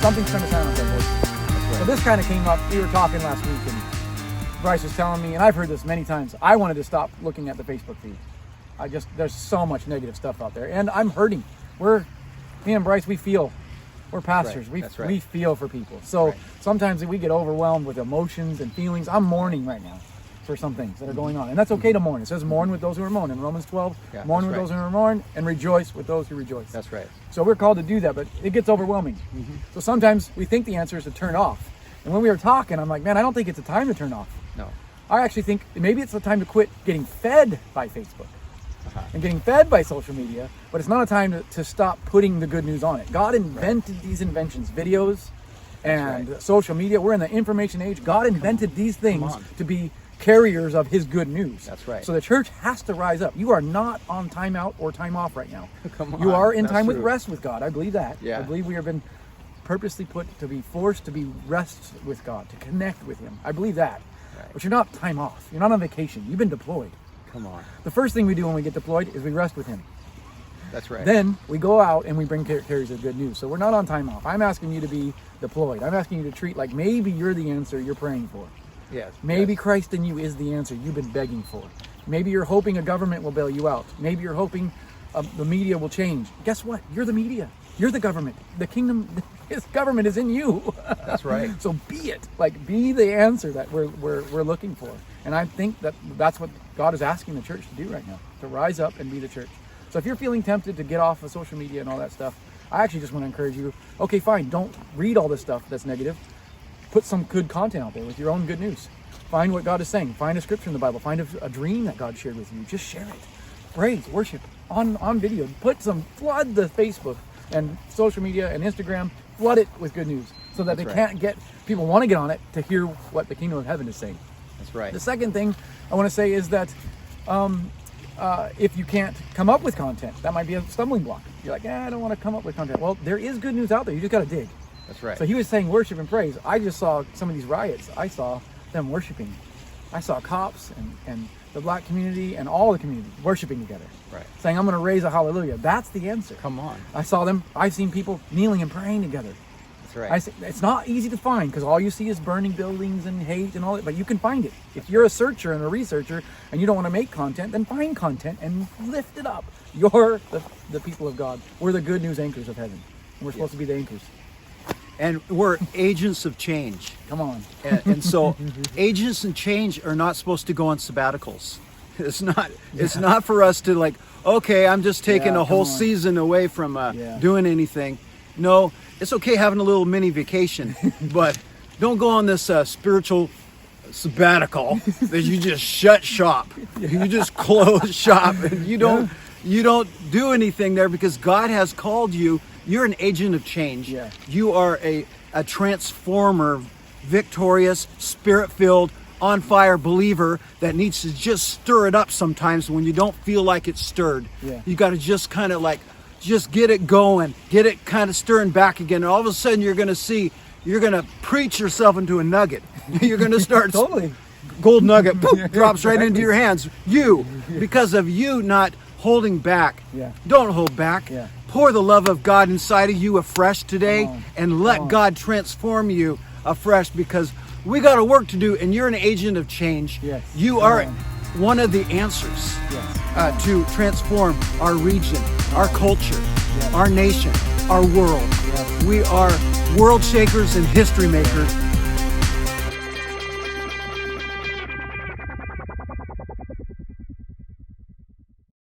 something's trying to silence our voices. Right. So this kind of came up. We were talking last week, and Brice was telling me, and I've heard this many times, I wanted to stop looking at the Facebook feed. There's so much negative stuff out there, and I'm hurting. Me and Brice, we're pastors. That's right. We feel for people. So sometimes we get overwhelmed with emotions and feelings. I'm mourning right now for some things that are going on, and that's okay to mourn. It says mourn with those who are mourning in Romans 12. Mourn with those who are mourning, and rejoice with those who rejoice. That's right. So we're called to do that, but it gets overwhelming. So sometimes we think the answer is to turn off. And when we were talking, I'm like, man, I don't think it's a time to turn off. No. I actually think maybe it's a time to quit getting fed by Facebook and getting fed by social media, but it's not a time to stop putting the good news on it. God invented these inventions, videos and social media. We're in the information age. God invented these things to be carriers of his good news. That's right. So the church has to rise up. You are not on timeout or time off right now. Come on. You are in That's time with true. rest with God. I believe that. Yeah. I believe we have been purposely put to be forced to be rest with God, to connect with him. I believe that. Right. But you're not time off. You're not on vacation. You've been deployed. Come on. The first thing we do when we get deployed is we rest with him. That's right. Then we go out and we bring carriers of good news. So we're not on time off. I'm asking you to be deployed. I'm asking you to treat like maybe you're the answer you're praying for. Yes. Maybe Christ in you is the answer you've been begging for. Maybe you're hoping a government will bail you out. Maybe you're hoping the media will change. Guess what? You're the media. You're the government. The kingdom, his government is in you. That's right. So be it. Like, be the answer that we're looking for. And I think that's what God is asking the church to do right now, to rise up and be the church. So if you're feeling tempted to get off of social media and all that stuff, I actually just want to encourage you, okay, fine, don't read all this stuff that's negative. Put some good content out there with your own good news. Find what God is saying. Find a scripture in the Bible. Find a dream that God shared with you. Just share it. Praise, worship on video. Flood the Facebook and social media and Instagram. Flood it with good news so that people want to get on it to hear what the kingdom of heaven is saying. That's right. The second thing I want to say is that if you can't come up with content, that might be a stumbling block. You're like, I don't want to come up with content. Well, there is good news out there. You just got to dig. That's right. So he was saying worship and praise. I just saw some of these riots. I saw them worshiping. I saw cops and the black community and all the community worshiping together. Right. Saying, I'm going to raise a hallelujah. That's the answer. Come on. I've seen people kneeling and praying together. That's right. It's not easy to find because all you see is burning buildings and hate and all that, but you can find it. If you're a searcher and a researcher and you don't want to make content, then find content and lift it up. You're the people of God. We're the good news anchors of heaven. And we're supposed to be the anchors. And we're agents of change. Come on. And so agents of change are not supposed to go on sabbaticals. It's not for us to like, okay, I'm just taking a whole season away from doing anything. No, it's okay having a little mini vacation, but don't go on this spiritual sabbatical that you just shut shop. You just close shop and you don't do anything there because God has called you. You're an agent of change. Yeah. You are a transformer, victorious, spirit-filled, on-fire believer that needs to just stir it up sometimes when you don't feel like it's stirred. Yeah. You got to just kind of like, just get it going, get it kind of stirring back again. And all of a sudden you're going to preach yourself into a nugget. You're going to start Totally. Gold nugget poof, drops right into your hands. Because of you not holding back. Yeah. Don't hold back. Yeah. Pour the love of God inside of you afresh today and let God transform you afresh because we got a work to do and you're an agent of change. Yes. You are one of the answers to transform our region, our culture, our nation, our world. We are world shakers and history makers